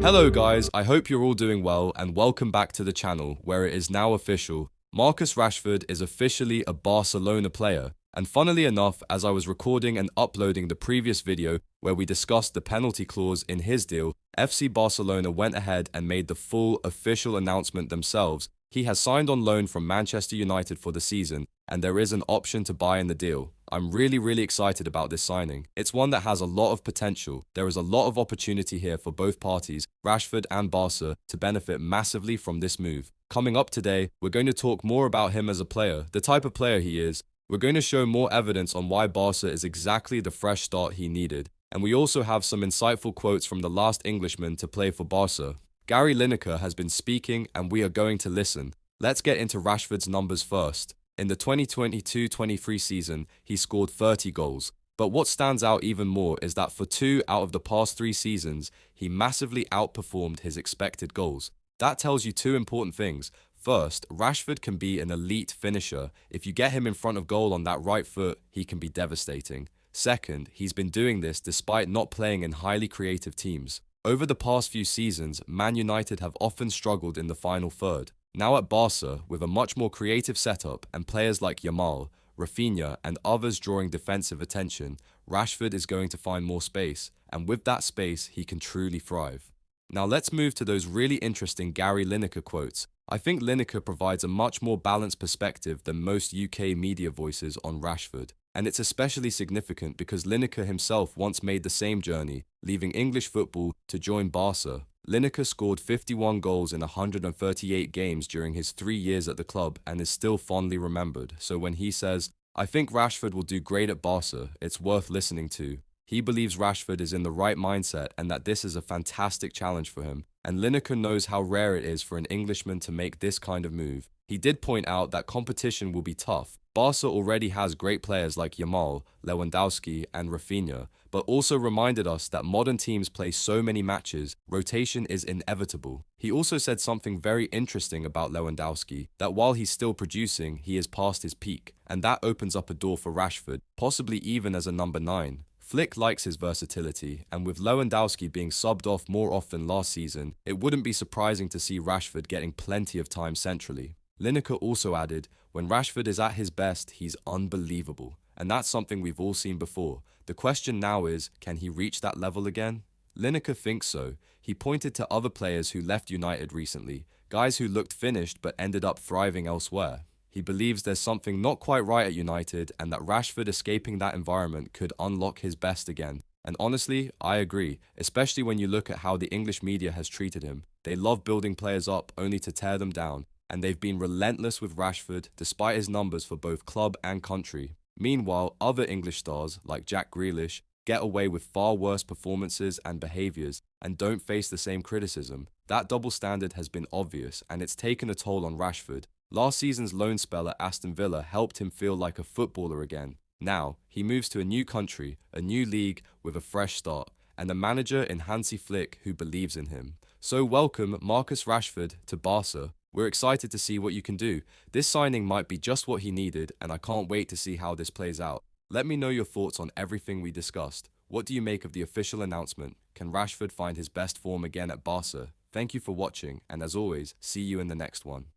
Hello guys, I hope you're all doing well and welcome back to the channel where it is now official. Marcus Rashford is officially a Barcelona player. And funnily enough, as I was recording and uploading the previous video where we discussed the penalty clause in his deal, FC Barcelona went ahead and made the full official announcement themselves. He has signed on loan from Manchester United for the season, and there is an option to buy in the deal. I'm really excited about this signing. It's one that has a lot of potential. There is a lot of opportunity here for both parties, Rashford and Barca, to benefit massively from this move. Coming up today, we're going to talk more about him as a player, the type of player he is. We're going to show more evidence on why Barca is exactly the fresh start he needed. And we also have some insightful quotes from the last Englishman to play for Barca. Gary Lineker has been speaking and we are going to listen. Let's get into Rashford's numbers first. In the 2022-23 season, he scored 30 goals. But what stands out even more is that for 2 out of the past 3 seasons, he massively outperformed his expected goals. That tells you 2 important things. First, Rashford can be an elite finisher. If you get him in front of goal on that right foot, he can be devastating. Second, he's been doing this despite not playing in highly creative teams. Over the past few seasons, Man United have often struggled in the final third. Now at Barca, with a much more creative setup and players like Yamal, Rafinha and others drawing defensive attention, Rashford is going to find more space, and with that space, he can truly thrive. Now let's move to those really interesting Gary Lineker quotes. I think Lineker provides a much more balanced perspective than most UK media voices on Rashford. And it's especially significant because Lineker himself once made the same journey, leaving English football to join Barca. Lineker scored 51 goals in 138 games during his 3 years at the club and is still fondly remembered. So when he says, "I think Rashford will do great at Barca," it's worth listening to. He believes Rashford is in the right mindset and that this is a fantastic challenge for him. And Lineker knows how rare it is for an Englishman to make this kind of move. He did point out that competition will be tough. Barca already has great players like Yamal, Lewandowski and Rafinha, but also reminded us that modern teams play so many matches, rotation is inevitable. He also said something very interesting about Lewandowski, that while he's still producing, he is past his peak, and that opens up a door for Rashford, possibly even as a number 9. Flick likes his versatility, and with Lewandowski being subbed off more often last season, it wouldn't be surprising to see Rashford getting plenty of time centrally. Lineker also added, when Rashford is at his best, he's unbelievable. And that's something we've all seen before. The question now is, can he reach that level again? Lineker thinks so. He pointed to other players who left United recently, guys who looked finished but ended up thriving elsewhere. He believes there's something not quite right at United and that Rashford escaping that environment could unlock his best again. And honestly, I agree, especially when you look at how the English media has treated him. They love building players up only to tear them down. And they've been relentless with Rashford despite his numbers for both club and country. Meanwhile, other English stars like Jack Grealish get away with far worse performances and behaviours and don't face the same criticism. That double standard has been obvious and it's taken a toll on Rashford. Last season's loan spell at Aston Villa helped him feel like a footballer again. Now, he moves to a new country, a new league with a fresh start, and a manager in Hansi Flick who believes in him. So welcome Marcus Rashford to Barca. We're excited to see what you can do. This signing might be just what he needed, and I can't wait to see how this plays out. Let me know your thoughts on everything we discussed. What do you make of the official announcement? Can Rashford find his best form again at Barca? Thank you for watching, and as always, see you in the next one.